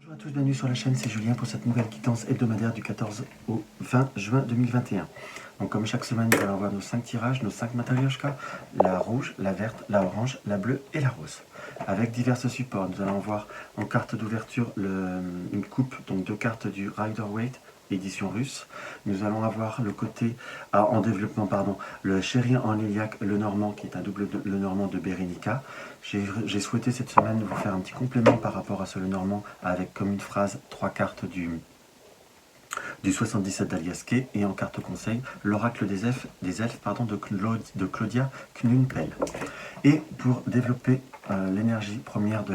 Bonjour à tous, bienvenue sur la chaîne, c'est Julien pour cette nouvelle quittance hebdomadaire du 14 au 20 juin 2021. Donc comme chaque semaine, nous allons voir nos 5 tirages, nos 5 Matryoshka, la rouge, la verte, la orange, la bleue et la rose. Avec divers supports, nous allons voir en carte d'ouverture une coupe, donc 2 cartes du Rider-Waite, édition russe. Nous allons avoir le côté, en développement, pardon, le Chéri en Liliac, le Normand, qui est un double le Normand de Berenica. J'ai souhaité cette semaine vous faire un petit complément par rapport à ce le Normand, avec comme une phrase 3 cartes du 77 d'Aliaske, et en carte conseil, l'oracle des elfes de Claudia Knunpel. Et pour développer l'énergie première de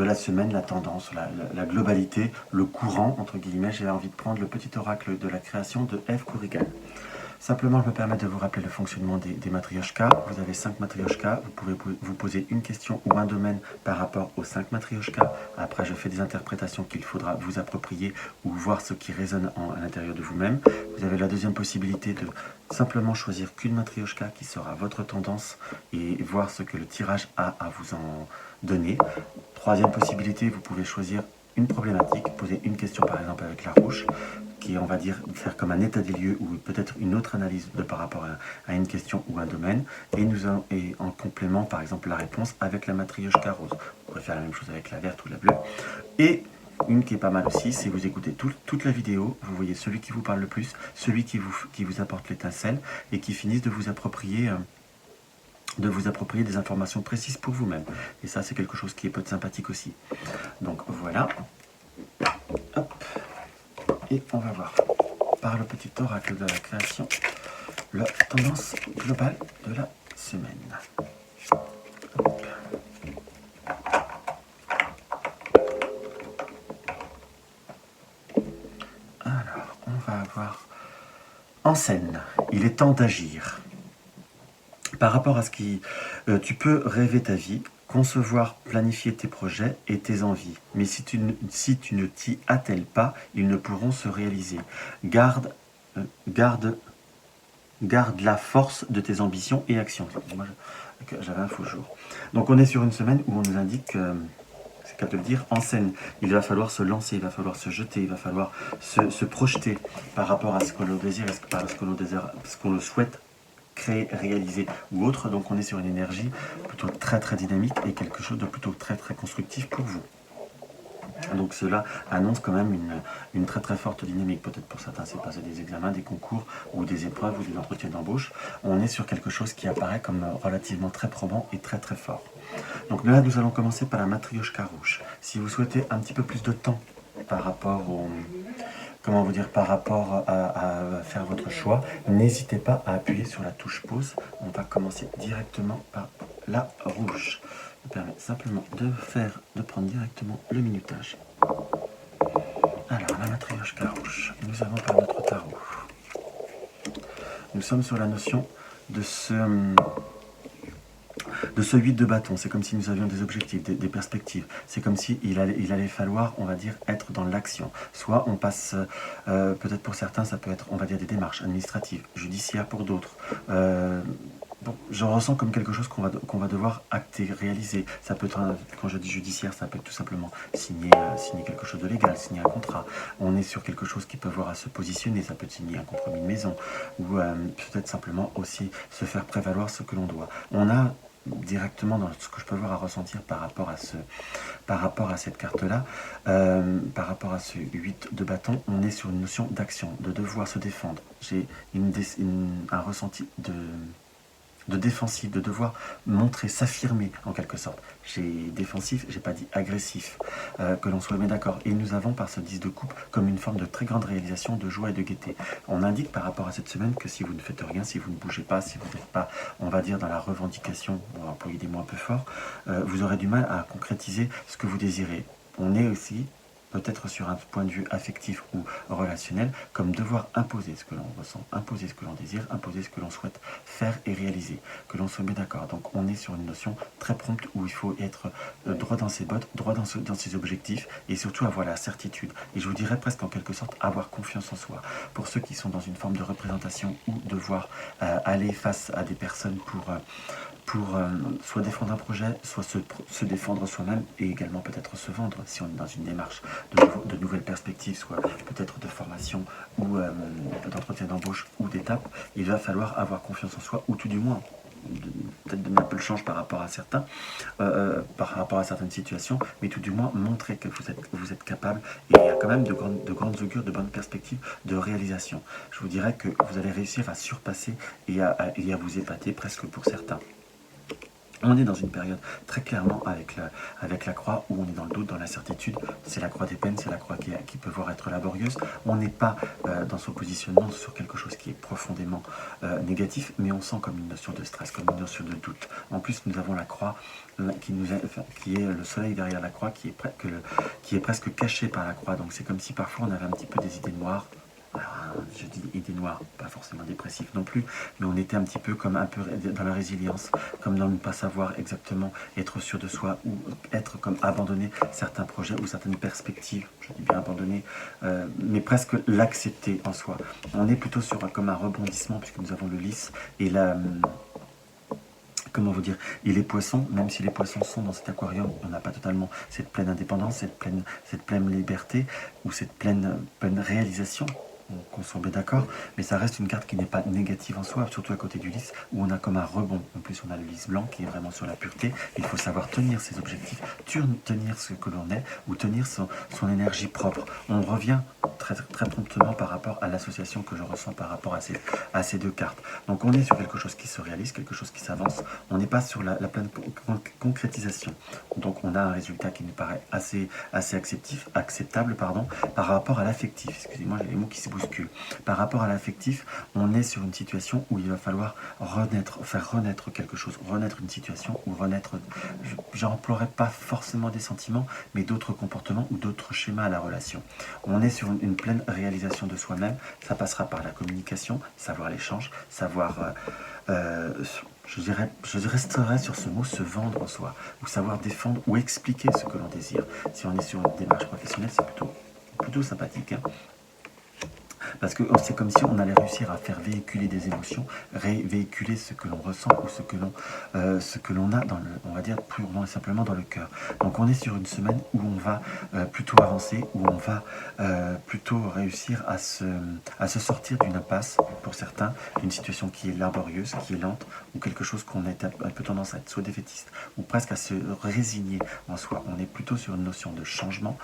la semaine, la tendance, la globalité, le courant, entre guillemets, j'ai envie de prendre le petit oracle de la création de Eve Kurigan. Simplement, je me permets de vous rappeler le fonctionnement des Matryoshka. Vous avez 5 Matryoshka, vous pouvez vous poser une question ou un domaine par rapport aux 5 Matryoshka. Après, je fais des interprétations qu'il faudra vous approprier ou voir ce qui résonne à l'intérieur de vous-même. Vous avez la deuxième possibilité de simplement choisir qu'une Matryoshka qui sera votre tendance et voir ce que le tirage a à vous en donner. Troisième possibilité, vous pouvez choisir une problématique, poser une question par exemple avec la rouge, qui on va dire faire comme un état des lieux ou peut-être une autre analyse par rapport à une question ou un domaine, et en complément par exemple la réponse avec la Matryoshka rose. On pourrait faire la même chose avec la verte ou la bleue. Et une qui est pas mal aussi, c'est vous écoutez toute la vidéo, vous voyez celui qui vous parle le plus, celui qui vous apporte l'étincelle et qui finissent de vous approprier des informations précises pour vous-même. Et ça, c'est quelque chose qui peut être sympathique aussi. Donc voilà. Hop. Et on va voir par le petit oracle de la création la tendance globale de la semaine. Hop. Alors, on va avoir en scène. Il est temps d'agir. Par rapport à ce qui... tu peux rêver ta vie, concevoir, planifier tes projets et tes envies. Mais si tu ne t'y attelles pas, ils ne pourront se réaliser. Garde la force de tes ambitions et actions. Moi, j'avais un faux jour. Donc on est sur une semaine où on nous indique... c'est qu'à te le dire, en scène, il va falloir se lancer, il va falloir se jeter, il va falloir se projeter par rapport à ce que l'on désire, ce qu'on le souhaite créer, réaliser ou autre. Donc on est sur une énergie plutôt très dynamique et quelque chose de plutôt très constructif pour vous. Donc cela annonce quand même une très forte dynamique. Peut-être pour certains c'est passer des examens, des concours ou des épreuves ou des entretiens d'embauche. On est sur quelque chose qui apparaît comme relativement très probant et très fort. Donc là nous allons commencer par la Matryoshka rouge. Si vous souhaitez un petit peu plus de temps par rapport au... comment vous dire, par rapport à faire votre choix, n'hésitez pas à appuyer sur la touche pause. On va commencer directement par la rouge. Ça permet simplement de prendre directement le minutage. Alors, la Matryoshka rouge, nous avons par notre tarot. Nous sommes sur la notion de ce 8 de bâton. C'est comme si nous avions des objectifs, des perspectives. C'est comme si il allait falloir, on va dire, être dans l'action. Soit on passe, peut-être pour certains, ça peut être, on va dire, des démarches administratives, judiciaires pour d'autres. Bon, je ressens comme quelque chose qu'on va devoir acter, réaliser. Ça peut être, quand je dis judiciaire, ça peut être tout simplement signer quelque chose de légal, signer un contrat. On est sur quelque chose qui peut avoir à se positionner. Ça peut être signer un compromis de maison ou peut-être simplement aussi se faire prévaloir ce que l'on doit. On a directement dans ce que je peux voir à ressentir par rapport à cette carte-là, par rapport à ce 8 de bâton, on est sur une notion d'action, de devoir se défendre. J'ai un ressenti de défensif, de devoir montrer, s'affirmer en quelque sorte. J'ai défensif, j'ai pas dit agressif, que l'on soit bien d'accord. Et nous avons par ce 10 de coupe comme une forme de très grande réalisation de joie et de gaieté. On indique par rapport à cette semaine que si vous ne faites rien, si vous ne bougez pas, si vous n'êtes pas, on va dire, dans la revendication, on va employer des mots un peu forts, vous aurez du mal à concrétiser ce que vous désirez. On est aussi peut-être sur un point de vue affectif ou relationnel, comme devoir imposer ce que l'on ressent, imposer ce que l'on désire, imposer ce que l'on souhaite faire et réaliser, que l'on se met d'accord. Donc on est sur une notion très prompte où il faut être droit dans ses bottes, droit dans ses objectifs et surtout avoir la certitude. Et je vous dirais presque en quelque sorte avoir confiance en soi. Pour ceux qui sont dans une forme de représentation ou devoir aller face à des personnes pour soit défendre un projet, soit se défendre soi-même et également peut-être se vendre si on est dans une démarche de nouvelles perspectives, soit peut-être de formation ou d'entretien d'embauche ou d'étape. Il va falloir avoir confiance en soi ou tout du moins peut-être donner un peu le change par rapport à certaines situations, mais tout du moins montrer que vous êtes capable et il y a quand même de grandes augures, de bonnes perspectives de réalisation. Je vous dirais que vous allez réussir à surpasser et à vous épater presque pour certains. On est dans une période très clairement avec la croix où on est dans le doute, dans l'incertitude. C'est la croix des peines, c'est la croix qui peut voir être laborieuse. On n'est pas dans son positionnement sur quelque chose qui est profondément négatif, mais on sent comme une notion de stress, comme une notion de doute. En plus, nous avons la croix qui est le soleil derrière la croix, qui est presque caché par la croix. Donc c'est comme si parfois on avait un petit peu des idées noires. Alors, je dis idées noires, pas forcément dépressif non plus, mais on était un petit peu comme un peu dans la résilience, comme dans ne pas savoir exactement être sûr de soi ou être comme abandonner certains projets ou certaines perspectives, je dis bien abandonner, mais presque l'accepter en soi. On est plutôt sur comme un rebondissement puisque nous avons le lys et la... Comment vous dire, et les poissons, même si les poissons sont dans cet aquarium, on n'a pas totalement cette pleine indépendance, cette pleine liberté ou cette pleine réalisation, qu'on soit bien d'accord, mais ça reste une carte qui n'est pas négative en soi, surtout à côté du lys, où on a comme un rebond. En plus, on a le lys blanc qui est vraiment sur la pureté. Il faut savoir tenir ses objectifs, tenir ce que l'on est, ou tenir son énergie propre. On revient très, très promptement par rapport à l'association que je ressens par rapport à ces deux cartes. Donc on est sur quelque chose qui se réalise, quelque chose qui s'avance. On n'est pas sur la pleine concrétisation. Donc on a un résultat qui nous paraît assez acceptable par rapport à l'affectif. Excusez-moi, j'ai les mots qui se bousculent. Par rapport à l'affectif, on est sur une situation où il va falloir faire renaître quelque chose, renaître une situation ou renaître, j'emploierais pas forcément des sentiments, mais d'autres comportements ou d'autres schémas à la relation. On est sur une pleine réalisation de soi-même. Ça passera par la communication, savoir l'échange, savoir... je resterai sur ce mot se vendre en soi, ou savoir défendre ou expliquer ce que l'on désire. Si on est sur une démarche professionnelle, c'est plutôt sympathique. Hein. Parce que c'est comme si on allait réussir à faire véhiculer des émotions, véhiculer ce que l'on ressent ou ce que l'on a on va dire purement et simplement dans le cœur. Donc on est sur une semaine où on va plutôt avancer, où on va plutôt réussir à se sortir d'une impasse pour certains, d'une situation qui est laborieuse, qui est lente, ou quelque chose qu'on a un peu tendance à être soit défaitiste, ou presque à se résigner en soi. On est plutôt sur une notion de changement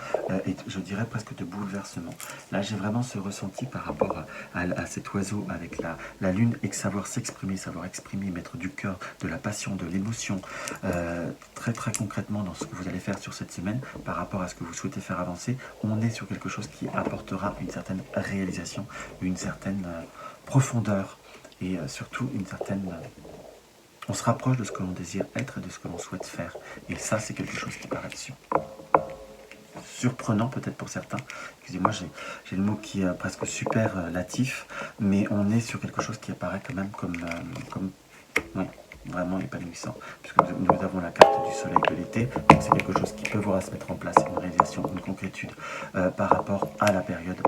et je dirais presque de bouleversement. Là j'ai vraiment ce ressenti par rapport à cet oiseau avec la lune et que savoir s'exprimer, savoir exprimer, mettre du cœur, de la passion, de l'émotion, très très concrètement dans ce que vous allez faire sur cette semaine par rapport à ce que vous souhaitez faire avancer, on est sur quelque chose qui apportera une certaine réalisation, une certaine profondeur et surtout une certaine... on se rapproche de ce que l'on désire être et de ce que l'on souhaite faire. Et ça, c'est quelque chose qui paraît surprenant peut-être pour certains. Excusez-moi, j'ai le mot qui est presque superlatif, mais on est sur quelque chose qui apparaît quand même comme oui, vraiment épanouissant, puisque nous avons la carte du soleil de l'été, donc c'est quelque chose qui peut voir à se mettre en place, une réalisation, une concrétude par rapport à la période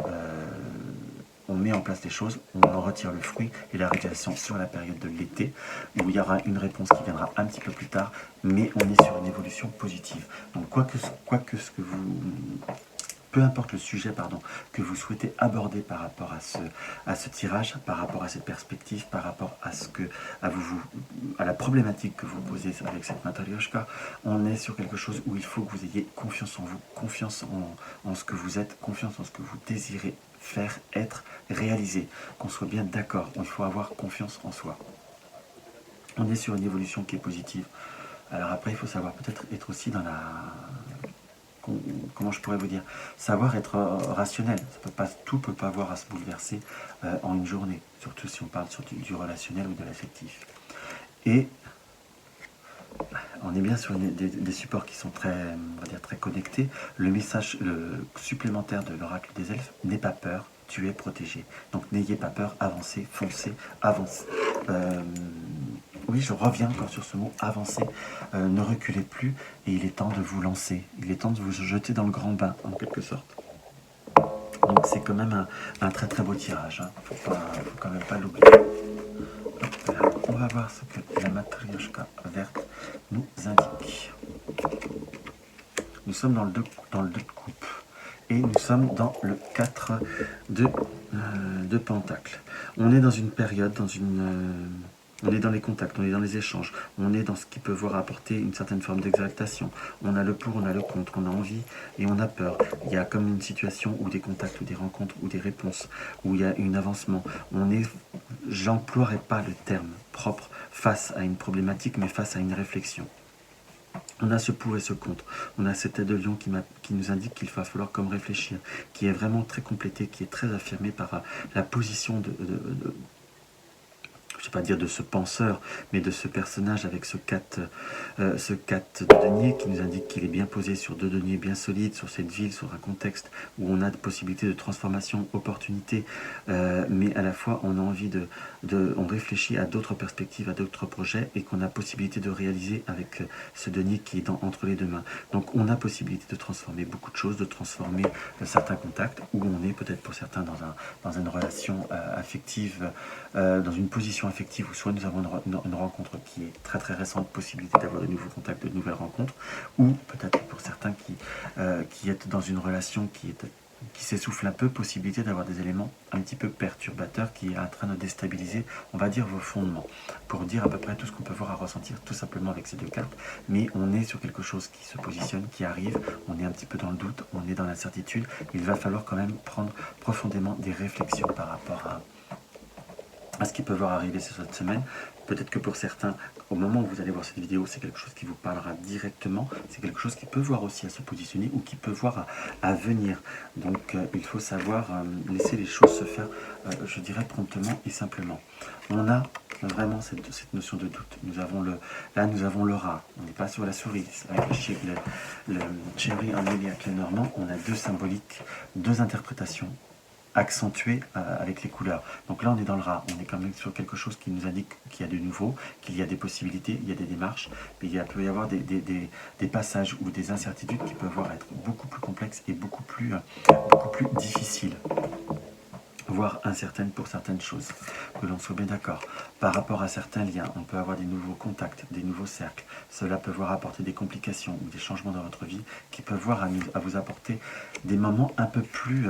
on met en place des choses, on en retire le fruit et la réalisation sur la période de l'été, où il y aura une réponse qui viendra un petit peu plus tard, mais on est sur une évolution positive. Donc quoi que ce que vous... peu importe le sujet que vous souhaitez aborder par rapport à ce tirage, par rapport à cette perspective, par rapport à la problématique que vous posez avec cette Matryoshka, on est sur quelque chose où il faut que vous ayez confiance en vous, confiance en ce que vous êtes, confiance en ce que vous désirez faire, être, réaliser, qu'on soit bien d'accord, il faut avoir confiance en soi. On est sur une évolution qui est positive. Alors après, il faut savoir peut-être être aussi dans la... Comment je pourrais vous dire, savoir être rationnel. Tout ne peut pas avoir à se bouleverser en une journée, surtout si on parle du relationnel ou de l'affectif. Et on est bien sur des supports qui sont très, on va dire, très connectés. Le message supplémentaire de l'oracle des elfes, n'aie pas peur, tu es protégé. Donc n'ayez pas peur, avancez, foncez, avancez. Oui, je reviens encore sur ce mot, avancez, ne reculez plus, et il est temps de vous lancer. Il est temps de vous jeter dans le grand bain, en quelque sorte. Donc c'est quand même un très très beau tirage, hein. Faut quand même pas l'oublier. Voilà. On va voir ce que la matrioshka verte nous indique. Nous sommes dans le 2 de coupe. Et nous sommes dans le 4 de pentacle. On est dans une période, on est dans les contacts, on est dans les échanges, on est dans ce qui peut voir apporter une certaine forme d'exaltation. On a le pour, on a le contre, on a envie et on a peur. Il y a comme une situation où des contacts, ou des rencontres, ou des réponses, où il y a un avancement. J'emploierai pas le terme propre face à une problématique, mais face à une réflexion. On a ce pour et ce contre. On a cette tête de lion qui nous indique qu'il va falloir comme réfléchir, qui est vraiment très complétée, qui est très affirmée par la position je ne vais pas dire de ce penseur, mais de ce personnage avec ce 4 de denier qui nous indique qu'il est bien posé sur 2 deniers bien solides, sur cette ville, sur un contexte où on a de possibilités de transformation, opportunités, mais à la fois on a envie on réfléchit à d'autres perspectives, à d'autres projets et qu'on a possibilité de réaliser avec ce denier qui est entre les deux mains. Donc on a possibilité de transformer beaucoup de choses, de transformer certains contacts où on est peut-être pour certains dans une relation affective, dans une position affective où soit nous avons une rencontre qui est très très récente, possibilité d'avoir de nouveaux contacts, de nouvelles rencontres, ou peut-être pour certains qui est dans une relation qui s'essouffle un peu, possibilité d'avoir des éléments un petit peu perturbateurs qui est en train de déstabiliser, on va dire, vos fondements, pour dire à peu près tout ce qu'on peut voir à ressentir tout simplement avec ces 2 cartes, mais on est sur quelque chose qui se positionne, qui arrive, on est un petit peu dans le doute, on est dans l'incertitude, il va falloir quand même prendre profondément des réflexions par rapport à ce qui peut voir arriver cette semaine. Peut-être que pour certains, au moment où vous allez voir cette vidéo, c'est quelque chose qui vous parlera directement, c'est quelque chose qui peut voir aussi à se positionner ou qui peut voir à venir. Donc il faut savoir laisser les choses se faire, je dirais, promptement et simplement. On a vraiment cette notion de doute. Nous avons le rat, on n'est pas sur la souris. Avec le cherry en avec le normand, on a 2 symboliques, 2 interprétations accentué avec les couleurs. Donc là, on est dans le rat, on est quand même sur quelque chose qui nous indique qu'il y a de nouveau, qu'il y a des possibilités, il y a des démarches, mais il peut y avoir des passages ou des incertitudes qui peuvent être beaucoup plus complexes et beaucoup plus difficiles, voire incertaines pour certaines choses, que l'on soit bien d'accord. Par rapport à certains liens, on peut avoir des nouveaux contacts, des nouveaux cercles. Cela peut voir apporter des complications ou des changements dans votre vie qui peuvent voir à vous apporter des moments un peu plus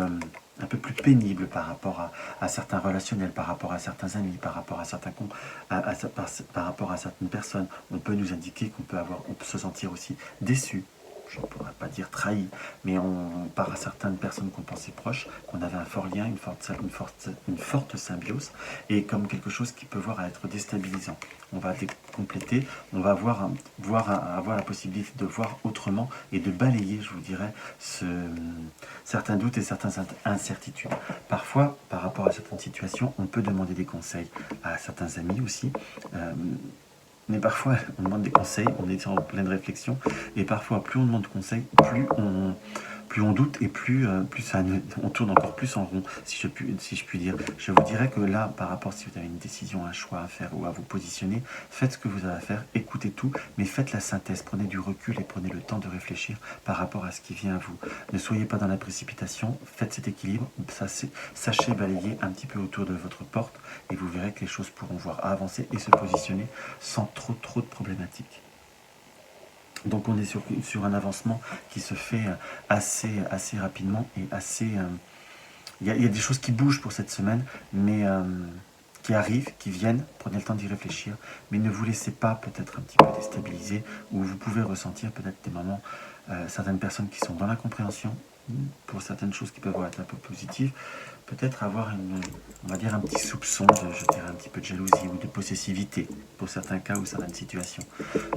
pénibles par rapport à certains relationnels, par rapport à certains amis, par rapport à certains par rapport à certaines personnes. On peut nous indiquer qu'on peut se sentir aussi déçu. Je ne pourrais pas dire trahi, mais par certaines personnes qu'on pensait proches, qu'on avait un fort lien, une forte symbiose, et comme quelque chose qui peut voir à être déstabilisant. On va compléter, on va avoir la possibilité de voir autrement et de balayer, je vous dirais, certains doutes et certaines incertitudes. Parfois, par rapport à certaines situations, on peut demander des conseils à certains amis aussi. Mais parfois, on demande des conseils, on est en pleine réflexion, et parfois, plus on demande de conseils, plus on doute, et plus on tourne encore plus en rond, si je puis dire. Je vous dirais que là, par rapport, si vous avez une décision, un choix à faire ou à vous positionner, faites ce que vous avez à faire, écoutez tout, mais faites la synthèse, prenez du recul et prenez le temps de réfléchir par rapport à ce qui vient à vous. Ne soyez pas dans la précipitation, faites cet équilibre, sachez balayer un petit peu autour de votre porte, et vous verrez que les choses pourront voir avancer et se positionner sans trop de problématiques. Donc on est sur un avancement qui se fait assez rapidement et assez... Il y a des choses qui bougent pour cette semaine, mais qui arrivent, qui viennent, prenez le temps d'y réfléchir, mais ne vous laissez pas peut-être un petit peu déstabiliser, ou vous pouvez ressentir peut-être des moments, certaines personnes qui sont dans l'incompréhension, pour certaines choses qui peuvent être un peu positives, peut-être avoir on va dire un petit soupçon je dirais un petit peu de jalousie ou de possessivité pour certains cas ou certaines situations.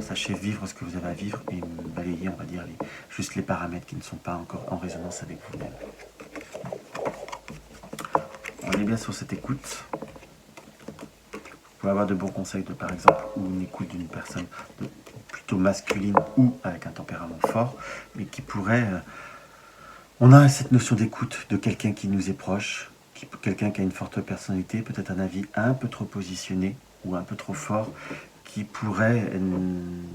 Sachez vivre ce que vous avez à vivre et balayer, on va dire, juste les paramètres qui ne sont pas encore en résonance avec vous-même. On est bien sur cette écoute. Vous pouvez avoir de bons conseils par exemple, ou une écoute d'une personne plutôt masculine ou avec un tempérament fort, mais qui pourrait... On a cette notion d'écoute de quelqu'un qui nous est proche, quelqu'un qui a une forte personnalité, peut-être un avis un peu trop positionné ou un peu trop fort, qui pourrait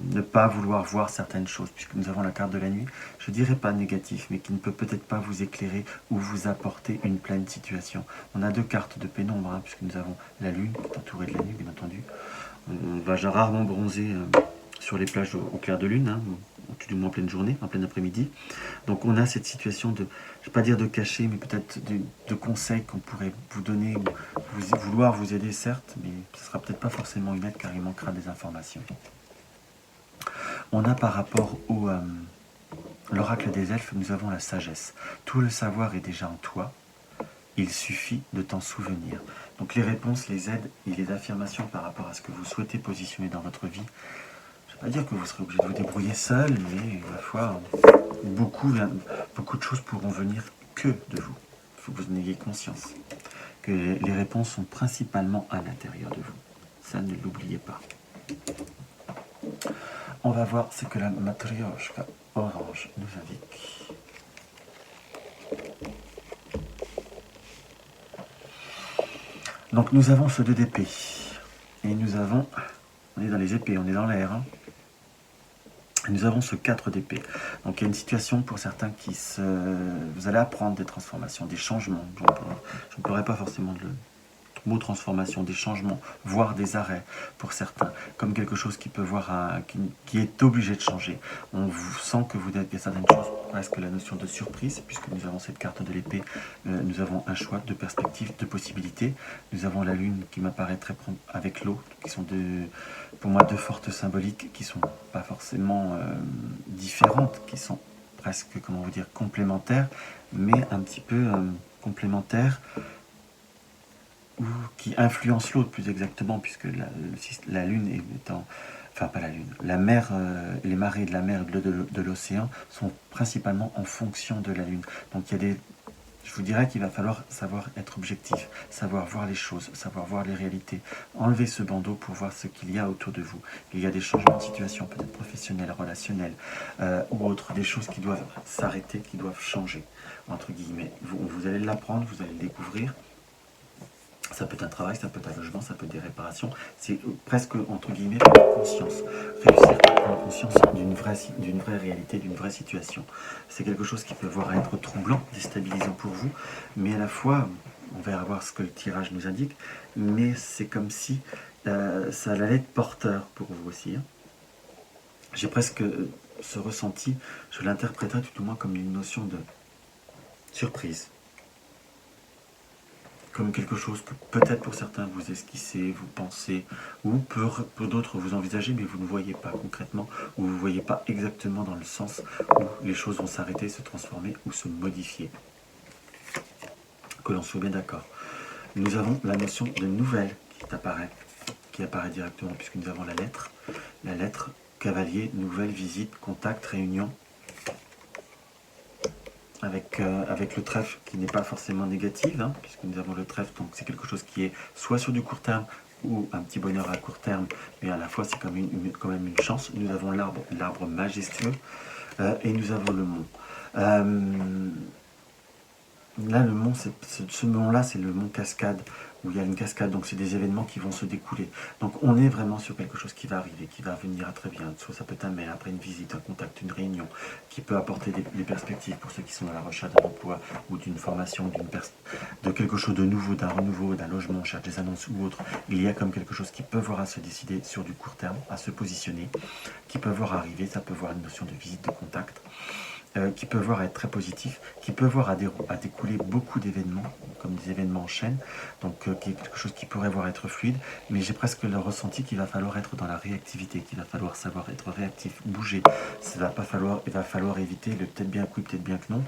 ne pas vouloir voir certaines choses, puisque nous avons la carte de la nuit, je dirais pas négatif, mais qui ne peut peut-être pas vous éclairer ou vous apporter une pleine situation. On a deux cartes de pénombre, hein, puisque nous avons la lune, qui est entourée de la nuit, bien entendu. On va rarement bronzer sur les plages au clair de lune, hein, tout du moins en pleine journée, en plein après-midi. Donc on a cette situation de, je ne vais pas dire de cacher, mais peut-être de conseils qu'on pourrait vous donner, ou vouloir vous aider certes, mais ce ne sera peut-être pas forcément une aide car il manquera des informations. On a par rapport au l'oracle des elfes, nous avons la sagesse. Tout le savoir est déjà en toi, il suffit de t'en souvenir. Donc les réponses, les aides et les affirmations par rapport à ce que vous souhaitez positionner dans votre vie, je ne vais pas dire que vous serez obligé de vous débrouiller seul, mais ma foi, beaucoup de choses pourront venir que de vous. Il faut que vous en ayez conscience. Que les réponses sont principalement à l'intérieur de vous. Ça, ne l'oubliez pas. On va voir ce que la Matryoshka orange nous indique. Donc nous avons ce 2 d'épée. Et nous avons, on est dans les épées, on est dans l'air. Hein. Nous avons ce 4 d'épée. Donc il y a une situation pour certains qui se... Vous allez apprendre des transformations, des changements. Je ne pourrais pas forcément le mot transformation, des changements, voire des arrêts pour certains, comme quelque chose qui peut voir qui est obligé de changer. On vous sent que vous êtes, il y a certaines choses, presque la notion de surprise, puisque nous avons cette carte de l'épée, nous avons un choix de perspectives, de possibilités. Nous avons la lune qui m'apparaît très avec l'eau, qui sont pour moi deux fortes symboliques, qui sont pas forcément différentes, qui sont presque, comment vous dire, complémentaires, mais un petit peu complémentaires, ou qui influence l'autre plus exactement, puisque la lune étant, enfin pas la lune, la mer, les marées de la mer et de l'océan sont principalement en fonction de la lune. Donc il y a des, je vous dirais qu'il va falloir savoir être objectif, savoir voir les choses, savoir voir les réalités, enlever ce bandeau pour voir ce qu'il y a autour de vous. Il y a des changements de situation, peut-être professionnels, relationnels, ou autres, des choses qui doivent s'arrêter, qui doivent changer, entre guillemets. Vous allez l'apprendre, vous allez le découvrir. Ça peut être un travail, ça peut être un logement, ça peut être des réparations. C'est presque, entre guillemets, prendre conscience. Réussir à prendre conscience d'une vraie réalité, d'une vraie situation. C'est quelque chose qui peut voir être troublant, déstabilisant pour vous, mais à la fois, on va voir ce que le tirage nous indique, mais c'est comme si ça allait être porteur pour vous aussi. Hein. J'ai presque ce ressenti, je l'interpréterais tout au moins comme une notion de surprise. Comme quelque chose que peut-être pour certains vous esquissez, vous pensez, ou pour d'autres vous envisagez, mais vous ne voyez pas concrètement, ou vous ne voyez pas exactement dans le sens où les choses vont s'arrêter, se transformer ou se modifier. Que l'on soit bien d'accord. Nous avons la notion de nouvelle qui apparaît directement, puisque nous avons la lettre cavalier, nouvelle, visite, contact, réunion, avec le trèfle qui n'est pas forcément négatif, hein, puisque nous avons le trèfle, donc c'est quelque chose qui est soit sur du court terme ou un petit bonheur à court terme, mais à la fois c'est quand même une chance. Nous avons l'arbre majestueux, et nous avons le mont. Là, le mont, ce mont-là, c'est le mont Cascade, où il y a une cascade, donc c'est des événements qui vont se découler. Donc on est vraiment sur quelque chose qui va arriver, qui va venir à très bien. Soit ça peut être un mail, après une visite, un contact, une réunion, qui peut apporter des perspectives pour ceux qui sont à la recherche d'un emploi, ou d'une formation, de quelque chose de nouveau, d'un renouveau, d'un logement, on cherche des annonces ou autre. Il y a comme quelque chose qui peut voir à se décider sur du court terme, à se positionner, qui peut voir arriver, ça peut voir une notion de visite, de contact, qui peut voir être très positif, qui peut voir à découler beaucoup d'événements, comme des événements en chaîne, donc qui est quelque chose qui pourrait voir être fluide, mais j'ai presque le ressenti qu'il va falloir être dans la réactivité, qu'il va falloir savoir être réactif, bouger. Il va falloir éviter le peut-être bien que oui, peut-être bien que non,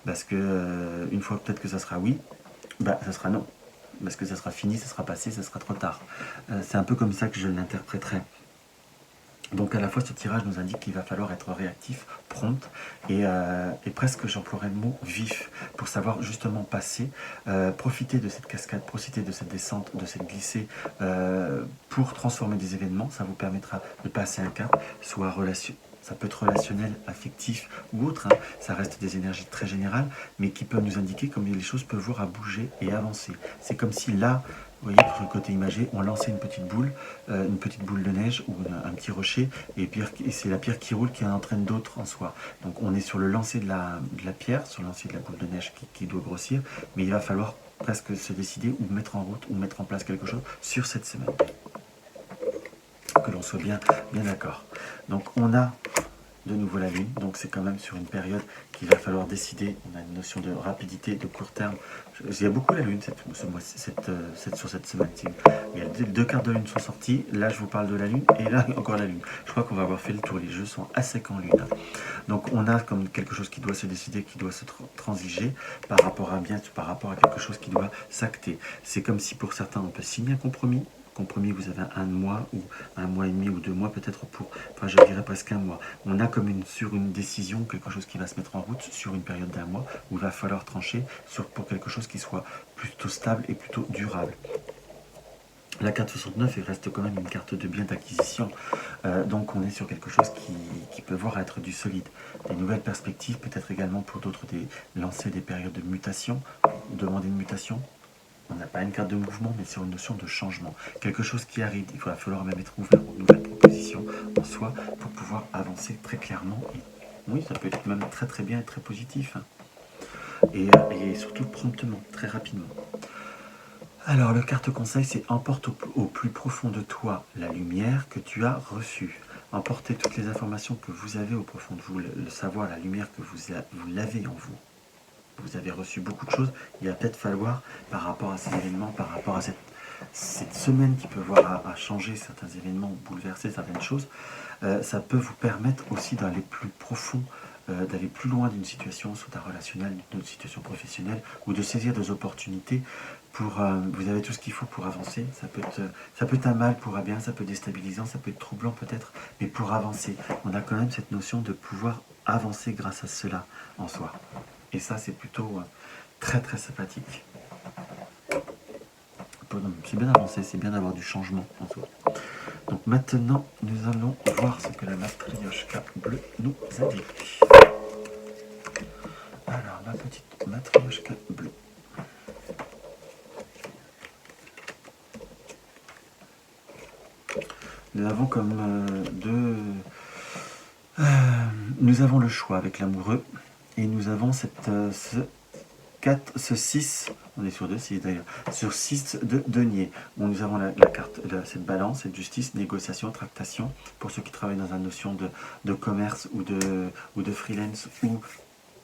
parce que une fois peut-être que ça sera oui, bah ça sera non, parce que ça sera fini, ça sera passé, ça sera trop tard. C'est un peu comme ça que je l'interpréterai. Donc à la fois ce tirage nous indique qu'il va falloir être réactif, prompt et presque j'emploierais le mot vif pour savoir justement passer, profiter de cette cascade, profiter de cette descente, de cette glissée pour transformer des événements. Ça vous permettra de passer un cap, soit ça peut être relationnel, affectif ou autre, hein. Ça reste des énergies très générales, mais qui peuvent nous indiquer comme les choses peuvent voir à bouger et avancer. C'est comme si là, vous voyez, pour le côté imagé, on lançait une petite boule de neige ou un petit rocher, et c'est la pierre qui roule qui en entraîne d'autres en soi. Donc on est sur le lancer de la pierre, sur le lancer de la boule de neige qui doit grossir, mais il va falloir presque se décider ou mettre en route ou mettre en place quelque chose sur cette semaine. Que l'on soit bien d'accord. Donc on a de nouveau la Lune, donc c'est quand même sur une période qu'il va falloir décider. On a une notion de rapidité, de court terme. Il y a beaucoup la Lune sur cette semaine. Il y a deux cartes de Lune sont sortis. Là, je vous parle de la Lune et là, encore la Lune. Je crois qu'on va avoir fait le tour. Les jeux sont assez en Lune. Donc, on a comme quelque chose qui doit se décider, qui doit se transiger par rapport à quelque chose qui doit s'acter. C'est comme si pour certains, on peut signer un compromis. Vous avez un mois ou un mois et demi ou 2 mois peut-être je dirais presque un mois. On a comme sur une décision, quelque chose qui va se mettre en route sur une période d'1 mois où il va falloir trancher pour quelque chose qui soit plutôt stable et plutôt durable. La carte 69, il reste quand même une carte de bien d'acquisition. Donc on est sur quelque chose qui peut voir être du solide. Des nouvelles perspectives, peut-être également pour d'autres lancer des périodes de mutation, demander une mutation. On n'a pas une carte de mouvement, mais sur une notion de changement. Quelque chose qui arrive, il va falloir même être ouvert aux nouvelles propositions en soi pour pouvoir avancer très clairement. Et oui, ça peut être même très très bien et très positif. Et surtout promptement, très rapidement. Alors, le carte conseil, c'est emporte au plus profond de toi la lumière que tu as reçue. Emportez toutes les informations que vous avez au profond de vous, le savoir, la lumière que vous l'avez en vous. Vous avez reçu beaucoup de choses, il va peut-être falloir, par rapport à ces événements, par rapport à cette semaine qui peut voir à changer certains événements, bouleverser certaines choses, ça peut vous permettre aussi d'aller plus profond, d'aller plus loin d'une situation, soit relationnelle, d'une autre situation professionnelle, ou de saisir des opportunités. Vous avez tout ce qu'il faut pour avancer. Ça peut être un mal pour un bien, ça peut être déstabilisant, ça peut être troublant peut-être, mais pour avancer, on a quand même cette notion de pouvoir avancer grâce à cela en soi. Et ça, c'est plutôt très très sympathique. C'est bien d'avancer, c'est bien d'avoir du changement en soi. Donc maintenant, nous allons voir ce que la matrioshka bleue nous indique. Alors, ma petite matrioshka bleue. Nous avons comme nous avons le choix avec l'amoureux. Et nous avons ce 6, on est sur 2, 6 d'ailleurs, sur 6 de denier. Bon, nous avons la carte, cette balance, cette justice, négociation, tractation, pour ceux qui travaillent dans la notion de commerce ou de freelance ou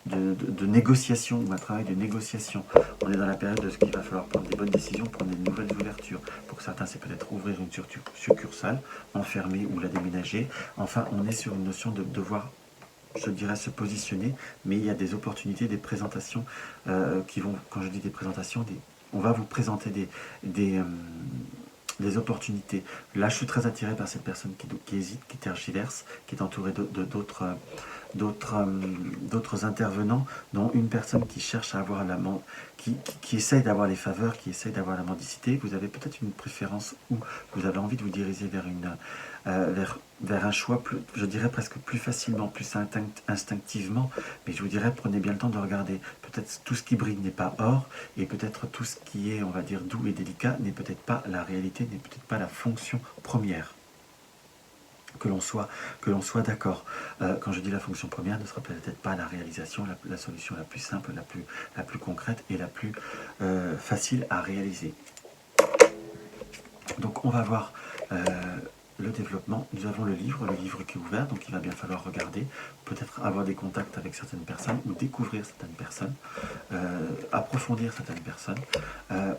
de négociation, ou un travail de négociation. On est dans la période de ce qu'il va falloir prendre des bonnes décisions, prendre des nouvelles ouvertures. Pour certains, c'est peut-être ouvrir une succursale, enfermer ou la déménager. Enfin, on est sur une notion de devoir, je dirais, se positionner, mais il y a des opportunités, des présentations qui vont, quand je dis des présentations, on va vous présenter des opportunités. Là, je suis très attiré par cette personne qui hésite, qui tergiverse, qui est entourée d'autres intervenants, dont une personne qui cherche à avoir qui essaye d'avoir les faveurs, qui essaye d'avoir la mendicité. Vous avez peut-être une préférence où vous avez envie de vous diriger vers un choix, je dirais presque plus facilement, plus instinctivement, mais je vous dirais, prenez bien le temps de regarder. Peut-être tout ce qui brille n'est pas or, et peut-être tout ce qui est, on va dire, doux et délicat n'est peut-être pas la réalité, n'est peut-être pas la fonction première. Que l'on soit d'accord. Quand je dis la fonction première, ne sera peut-être pas la réalisation, la solution la plus simple, la plus concrète et la plus facile à réaliser. Donc on va voir le développement. Nous avons le livre qui est ouvert, donc il va bien falloir regarder, peut-être avoir des contacts avec certaines personnes ou découvrir certaines personnes, approfondir certaines personnes.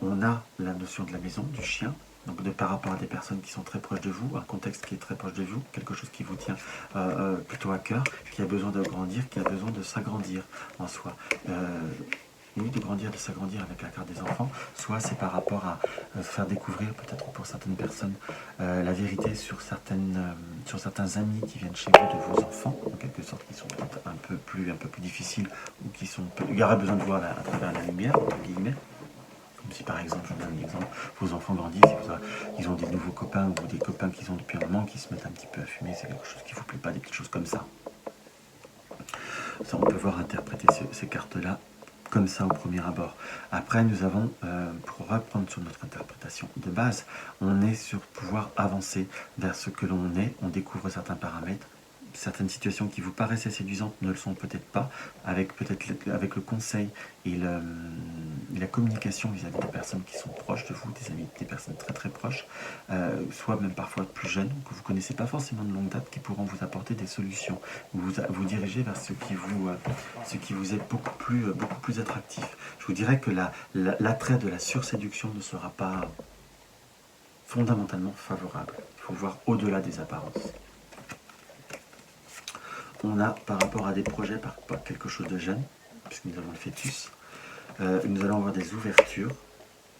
On a la notion de la maison, du chien, donc par rapport à des personnes qui sont très proches de vous, un contexte qui est très proche de vous, quelque chose qui vous tient plutôt à cœur, qui a besoin de grandir, qui a besoin de s'agrandir en soi. Oui, de s'agrandir avec la carte des enfants, soit c'est par rapport à faire découvrir peut-être pour certaines personnes la vérité sur certains amis qui viennent chez vous, de vos enfants, en quelque sorte, qui sont peut-être un peu plus difficiles, ou il y aura besoin de voir à travers la lumière, entre guillemets. Si par exemple, je vous donne un exemple, vos enfants grandissent, ils ont des nouveaux copains ou des copains qu'ils ont depuis un moment qui se mettent un petit peu à fumer, c'est quelque chose qui ne vous plaît pas, des petites choses comme ça. Ça, on peut voir interpréter ces cartes-là comme ça au premier abord. Après, nous avons, pour reprendre sur notre interprétation de base, on est sur pouvoir avancer vers ce que l'on est, on découvre certains paramètres, certaines situations qui vous paraissaient séduisantes ne le sont peut-être pas, avec le conseil et la communication vis-à-vis des personnes qui sont proches de vous, des amis, des personnes très très proches, soit même parfois plus jeunes, que vous ne connaissez pas forcément de longue date, qui pourront vous apporter des solutions, vous diriger vers ce qui vous est beaucoup plus attractif. Je vous dirais que l'attrait de la surséduction ne sera pas fondamentalement favorable. Il faut voir au-delà des apparences. On a par rapport à des projets, par quelque chose de jeune, puisque nous avons le fœtus, nous allons avoir des ouvertures,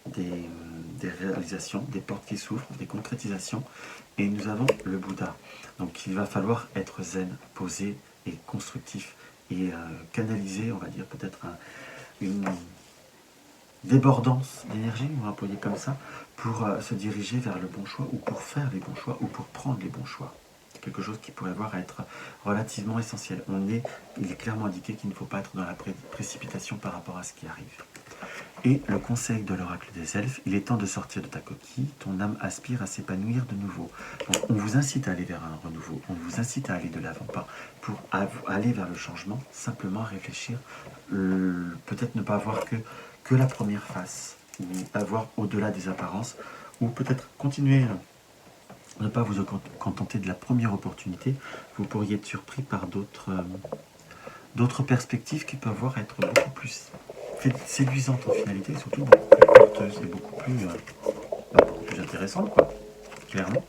des réalisations, des portes qui s'ouvrent, des concrétisations, et nous avons le Bouddha. Donc il va falloir être zen, posé et constructif, et canaliser, on va dire peut-être une débordance d'énergie, on va employer comme ça, pour se diriger vers le bon choix, ou pour faire les bons choix, ou pour prendre les bons choix. Quelque chose qui pourrait voir être relativement essentiel. Il est clairement indiqué qu'il ne faut pas être dans la précipitation par rapport à ce qui arrive. Et le conseil de l'oracle des elfes, il est temps de sortir de ta coquille, ton âme aspire à s'épanouir de nouveau. Donc on vous incite à aller vers un renouveau, on vous incite à aller de l'avant, pas pour aller vers le changement, simplement réfléchir, peut-être ne pas voir que la première face, ou avoir au-delà des apparences, ou peut-être continuer ne pas vous contenter de la première opportunité, vous pourriez être surpris par d'autres perspectives qui peuvent être beaucoup plus séduisantes en finalité, surtout beaucoup plus porteuses et beaucoup plus intéressantes, quoi, clairement.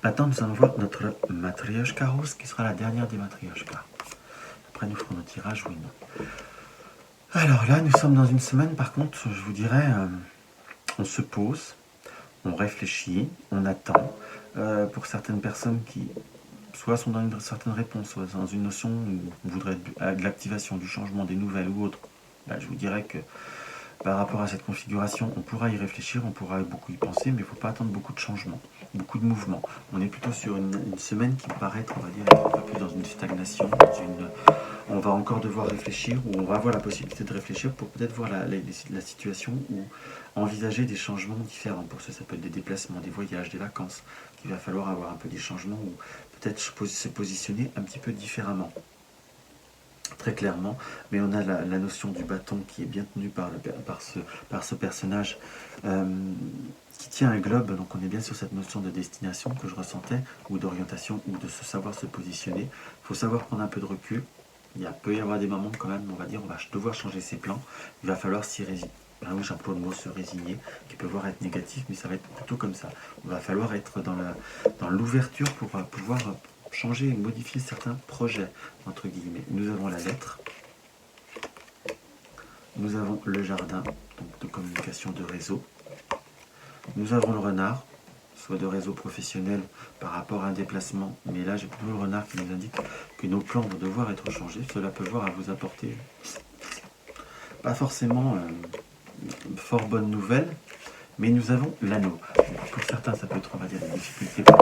Maintenant, nous allons voir notre Matryoshka rose, qui sera la dernière des Matryoshkas. Après, nous ferons nos tirages, oui, non. Alors là, nous sommes dans une semaine, par contre, je vous dirais, on se pose, on réfléchit, on attend. Pour certaines personnes qui soit sont dans une certaine réponse, soit dans une notion où on voudrait de l'activation, du changement, des nouvelles ou autre, là, je vous dirais que par rapport à cette configuration, on pourra y réfléchir, on pourra beaucoup y penser, mais il ne faut pas attendre beaucoup de changements, beaucoup de mouvements. On est plutôt sur une semaine qui paraît être, on va dire, un peu plus dans une stagnation, on va encore devoir réfléchir, ou on va avoir la possibilité de réfléchir pour peut-être voir la situation ou envisager des changements différents. Pour ça, ça peut être des déplacements, des voyages, des vacances, qu'il va falloir avoir un peu des changements ou peut-être se positionner un petit peu différemment. Très clairement, mais on a la notion du bâton qui est bien tenue par ce personnage qui tient un globe, donc on est bien sur cette notion de destination que je ressentais, ou d'orientation, ou de savoir se positionner. Il faut savoir prendre un peu de recul. Peut y avoir des moments quand même, on va dire, on va devoir changer ses plans, il va falloir s'y résigner. Ah oui, j'emploie le mot se résigner, qui peut voir être négatif, mais ça va être plutôt comme ça. Il va falloir être dans l'ouverture pour pouvoir changer et modifier certains projets, entre guillemets. Nous avons la lettre, nous avons le jardin, donc de communication de réseau, nous avons le renard, soit de réseau professionnel par rapport à un déplacement, mais là j'ai plutôt le renard qui nous indique que nos plans vont devoir être changés. Cela peut voir à vous apporter pas forcément fort bonne nouvelle, mais nous avons l'anneau. Pour certains, ça peut être, on va dire, des difficultés par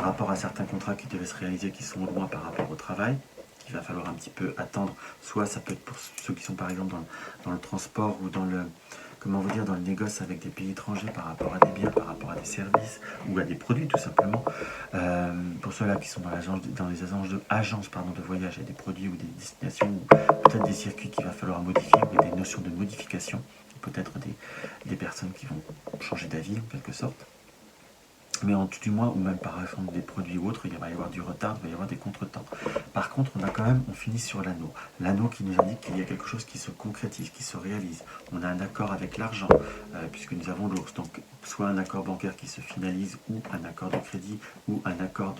rapport à certains contrats qui devaient se réaliser, qui sont loin par rapport au travail, qu'il va falloir un petit peu attendre. Soit ça peut être pour ceux qui sont par exemple dans le transport ou dans le négoce avec des pays étrangers par rapport à des biens, par rapport à des services ou à des produits tout simplement. Pour ceux-là qui sont dans les agences de voyage et des produits ou des destinations ou peut-être des circuits qu'il va falloir modifier ou des notions de modification, peut-être des personnes qui vont changer d'avis en quelque sorte. Mais en tout du moins, ou même par exemple des produits ou autres, il va y avoir du retard, il va y avoir des contretemps. Par contre, on finit sur l'anneau. L'anneau qui nous indique qu'il y a quelque chose qui se concrétise, qui se réalise. On a un accord avec l'argent, puisque nous avons l'ours. Donc, soit un accord bancaire qui se finalise, ou un accord de crédit, ou un accord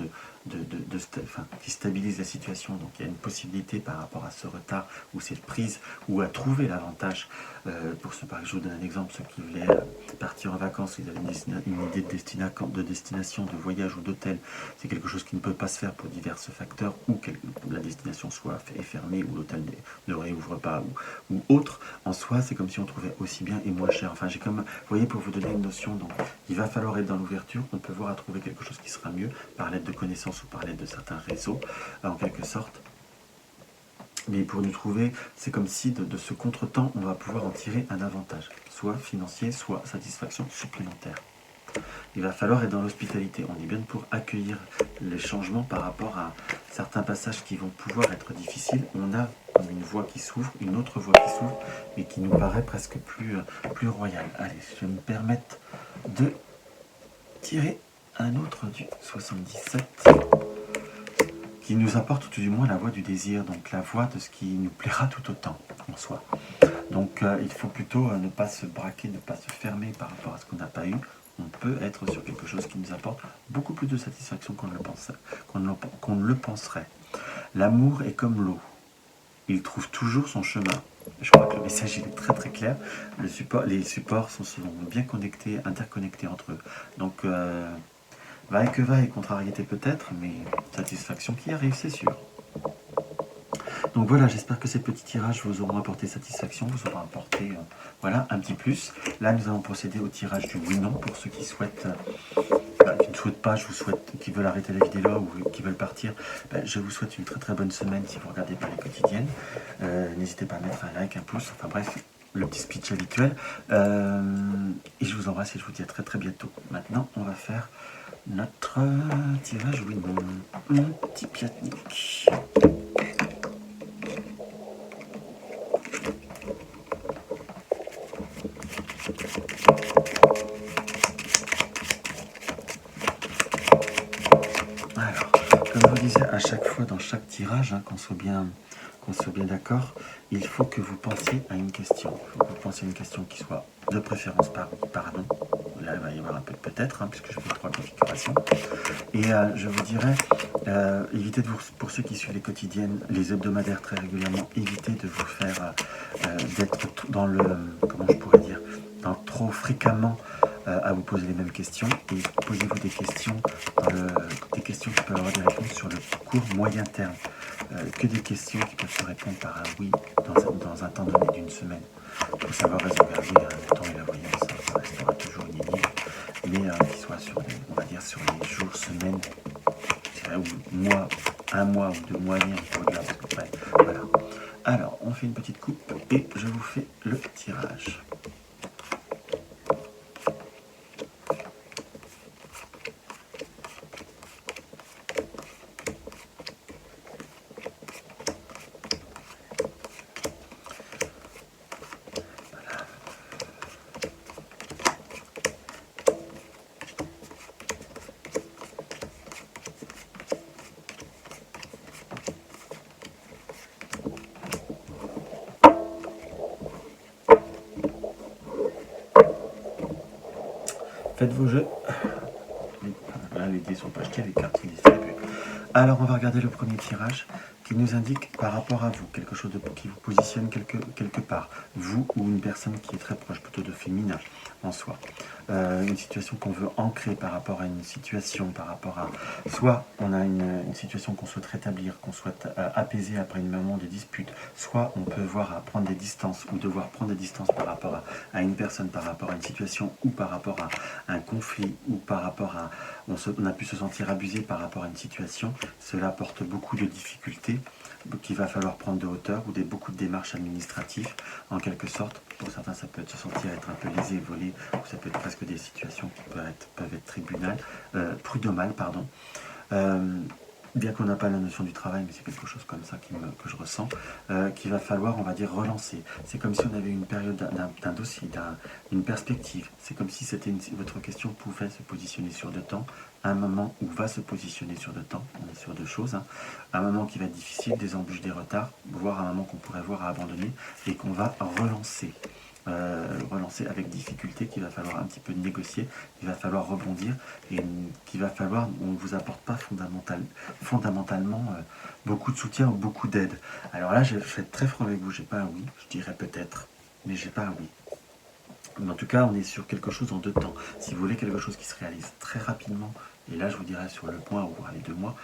qui stabilise la situation. Donc, il y a une possibilité par rapport à ce retard, ou cette prise, ou à trouver l'avantage. Je vous donne un exemple, ceux qui voulaient partir en vacances, ils avaient une idée de destination, de voyage ou d'hôtel, c'est quelque chose qui ne peut pas se faire pour divers facteurs, ou que la destination soit fermée, ou l'hôtel ne réouvre pas, ou autre, en soi, c'est comme si on trouvait aussi bien et moins cher. Enfin, j'ai comme, vous voyez, pour vous donner une notion, donc il va falloir être dans l'ouverture, on peut voir à trouver quelque chose qui sera mieux, par l'aide de connaissances ou par l'aide de certains réseaux, en quelque sorte. Mais pour nous trouver, c'est comme si de ce contretemps, on va pouvoir en tirer un avantage, soit financier, soit satisfaction supplémentaire. Il va falloir être dans l'hospitalité. On est bien pour accueillir les changements par rapport à certains passages qui vont pouvoir être difficiles. On a comme une voie qui s'ouvre, une autre voie qui s'ouvre, mais qui nous paraît presque plus royale. Allez, je vais me permettre de tirer un autre du 77 qui nous apporte tout du moins la voie du désir, donc la voie de ce qui nous plaira tout autant en soi. Donc il faut plutôt ne pas se braquer, ne pas se fermer par rapport à ce qu'on n'a pas eu. On peut être sur quelque chose qui nous apporte beaucoup plus de satisfaction qu'on ne le penserait. L'amour est comme l'eau. Il trouve toujours son chemin. Je crois que le message il est très très clair. Les supports sont souvent bien connectés, interconnectés entre eux. Donc, va et contrariété peut-être, mais satisfaction qui arrive, c'est sûr. Donc voilà, j'espère que ces petits tirages vous auront apporté satisfaction, vous auront apporté voilà, un petit plus. Là, nous allons procéder au tirage du oui-non pour ceux qui souhaitent, qui ne souhaitent pas, qui veulent arrêter la vidéo là ou qui veulent partir. Je vous souhaite une très très bonne semaine si vous regardez pas les quotidiennes. N'hésitez pas à mettre un like, un pouce, enfin bref, le petit speech habituel. Et je vous embrasse et je vous dis à très très bientôt. Maintenant, on va faire notre tirage oui-non. Mon petit piatnik. Alors, comme je vous disais à chaque fois dans chaque tirage, hein, qu'on soit bien d'accord, il faut que vous pensiez à une question. Il faut que vous pensiez à une question qui soit de préférence par oui, par non. Là, il va y avoir un peu de peut-être, hein, puisque je fais 3 configurations. Et je vous dirais, évitez pour ceux qui suivent les quotidiennes, les hebdomadaires très régulièrement, évitez de vous faire, d'être dans le, comment je pourrais dire, dans trop fréquemment à vous poser les mêmes questions, et posez-vous des questions qui peuvent avoir des réponses sur le court moyen terme, que des questions qui peuvent se répondre par un oui dans un temps donné d'une semaine. Il faut savoir réserver le temps et la voyance, ça restera toujours une énigme, mais qui soit sur on va dire sur les jours, semaines, ou mois, un mois ou 2 mois à venir, au-delà, parce que voilà. Alors, on fait une petite coupe et je vous fais le tirage. Faites vos jeux. Là, les dés sont pas jetés, les cartes sont distribuées. Alors, on va regarder le premier tirage qui nous indique par rapport à vous, quelque chose qui vous positionne quelque part. Vous ou une personne qui est très proche, plutôt de féminin en soi. Une situation qu'on veut ancrer par rapport à une situation, par rapport à... Soit on a une situation qu'on souhaite rétablir, qu'on souhaite apaiser après une moment de dispute, soit on peut voir à prendre des distances ou devoir prendre des distances par rapport à une personne, par rapport à une situation ou par rapport à un conflit ou par rapport à... On a pu se sentir abusé par rapport à une situation. Cela apporte beaucoup de difficultés qu'il va falloir prendre de hauteur ou beaucoup de démarches administratives en quelque sorte. Pour certains, ça peut être se sentir être un peu lésé, volé, ou ça peut être presque des situations qui peuvent être prud'homales, pardon. Bien qu'on n'a pas la notion du travail, mais c'est quelque chose comme ça que je ressens, qu'il va falloir, on va dire, relancer. C'est comme si on avait une période d'un dossier, d'une perspective. C'est comme si votre question pouvait se positionner sur 2 temps, un moment où va se positionner sur 2 temps, on est sur 2 choses, hein. Un moment qui va être difficile, des embûches, des retards, voire un moment qu'on pourrait voir à abandonner et qu'on va relancer. Relancer avec difficulté, qu'il va falloir un petit peu négocier, il va falloir rebondir et qu'il va falloir, on ne vous apporte pas fondamentalement beaucoup de soutien ou beaucoup d'aide. Alors là, je vais être très franc avec vous, j'ai pas un oui, je dirais peut-être, mais j'ai pas un oui. Mais en tout cas, on est sur quelque chose en 2 temps. Si vous voulez quelque chose qui se réalise très rapidement, et là je vous dirais sur le mois ou les 2 mois,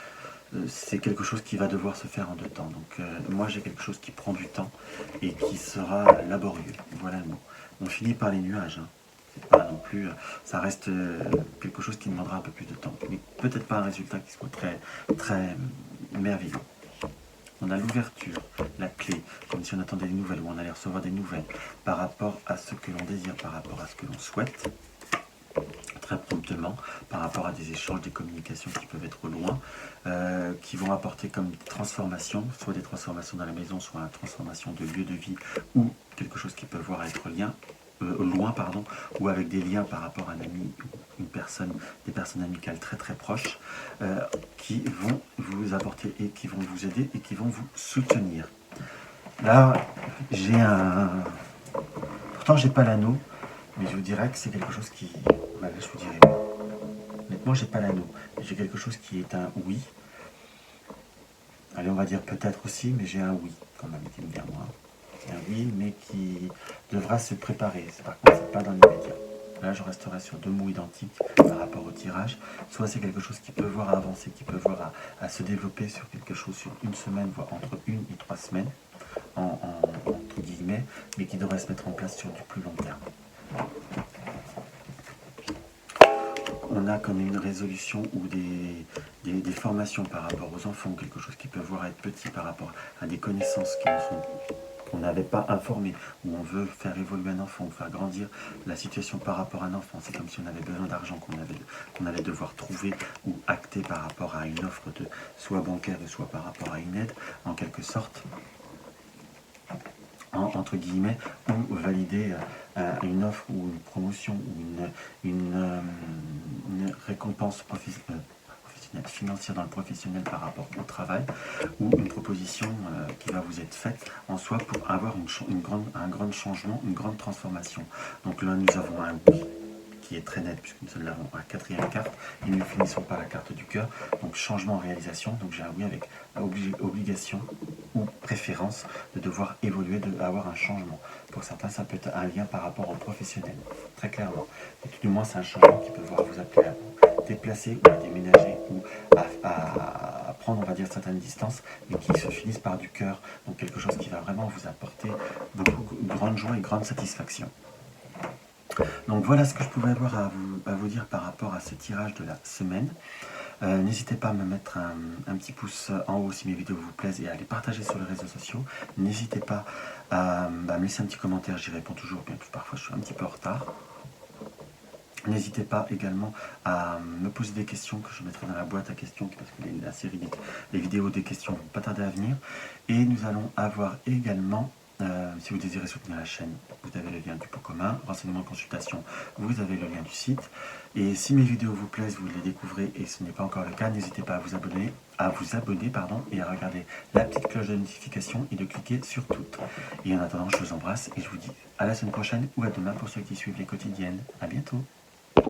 c'est quelque chose qui va devoir se faire en 2 temps. Donc moi j'ai quelque chose qui prend du temps et qui sera laborieux. Voilà le mot. On finit par les nuages. Hein. C'est pas non plus, ça reste quelque chose qui demandera un peu plus de temps. Mais peut-être pas un résultat qui soit très, très merveilleux. On a l'ouverture, la clé, comme si on attendait des nouvelles ou on allait recevoir des nouvelles par rapport à ce que l'on désire, par rapport à ce que l'on souhaite, très promptement, par rapport à des échanges, des communications qui peuvent être loin, qui vont apporter comme des transformations, soit des transformations dans la maison, soit une transformation de lieu de vie ou quelque chose qui peut voir être loin, pardon, ou avec des liens par rapport à un ami, une personne, des personnes amicales très très proches, qui vont vous apporter et qui vont vous aider et qui vont vous soutenir. Là, j'ai un... Pourtant, j'ai pas l'anneau, mais je vous dirais que c'est quelque chose qui... Voilà, je vous dirais oui. Honnêtement, j'ai pas l'anneau. J'ai quelque chose qui est un oui. Allez, on va dire peut-être aussi, mais j'ai un oui, quand même, qui me vient moi. Un oui, mais qui devra se préparer. Par contre, c'est pas dans l'immédiat. Là, je resterai sur 2 mots identiques par rapport au tirage. Soit c'est quelque chose qui peut voir à avancer, qui peut voir à se développer sur quelque chose sur 1 semaine, voire entre 1 et 3 semaines, entre guillemets, mais qui devrait se mettre en place sur du plus long terme. On a comme une résolution ou des formations par rapport aux enfants, quelque chose qui peut voir être petit par rapport à des connaissances qu'on n'avait pas informées, où on veut faire évoluer un enfant, ou faire grandir la situation par rapport à un enfant. C'est comme si on avait besoin d'argent qu'on allait devoir trouver ou acter par rapport à une offre de soit bancaire, soit par rapport à une aide, en quelque sorte. Entre guillemets, ou valider une offre ou une promotion ou une récompense professionnelle, financière dans le professionnel par rapport au travail, ou une proposition qui va vous être faite en soi pour avoir un grand changement, une grande transformation. Donc là, nous avons un oui qui est très net puisque nous l'avons à 4e carte et nous finissons par la carte du cœur, donc changement en réalisation. Donc j'ai un oui avec obligation ou préférence de devoir évoluer, d'avoir un changement. Pour certains, ça peut être un lien par rapport au professionnel, très clairement. Et tout du moins, c'est un changement qui peut vous appeler à vous déplacer ou à déménager ou à prendre, on va dire, certaines distances, mais qui se finissent par du cœur. Donc quelque chose qui va vraiment vous apporter beaucoup de grande joie et grande satisfaction. Donc voilà ce que je pouvais avoir à vous dire par rapport à ce tirage de la semaine. N'hésitez pas à me mettre un petit pouce en haut si mes vidéos vous plaisent et à les partager sur les réseaux sociaux. N'hésitez pas à me laisser un petit commentaire, j'y réponds toujours, bien que parfois je suis un petit peu en retard. N'hésitez pas également à me poser des questions que je mettrai dans la boîte à questions parce que la série, les vidéos des questions ne vont pas tarder à venir. Et nous allons avoir également... si vous désirez soutenir la chaîne, vous avez le lien du pot commun, renseignements, consultation, vous avez le lien du site. Et si mes vidéos vous plaisent, vous les découvrez et ce n'est pas encore le cas, n'hésitez pas à vous abonner, et à regarder la petite cloche de notification et de cliquer sur toutes. Et en attendant, je vous embrasse et je vous dis à la semaine prochaine ou à demain pour ceux qui suivent les quotidiennes. À bientôt.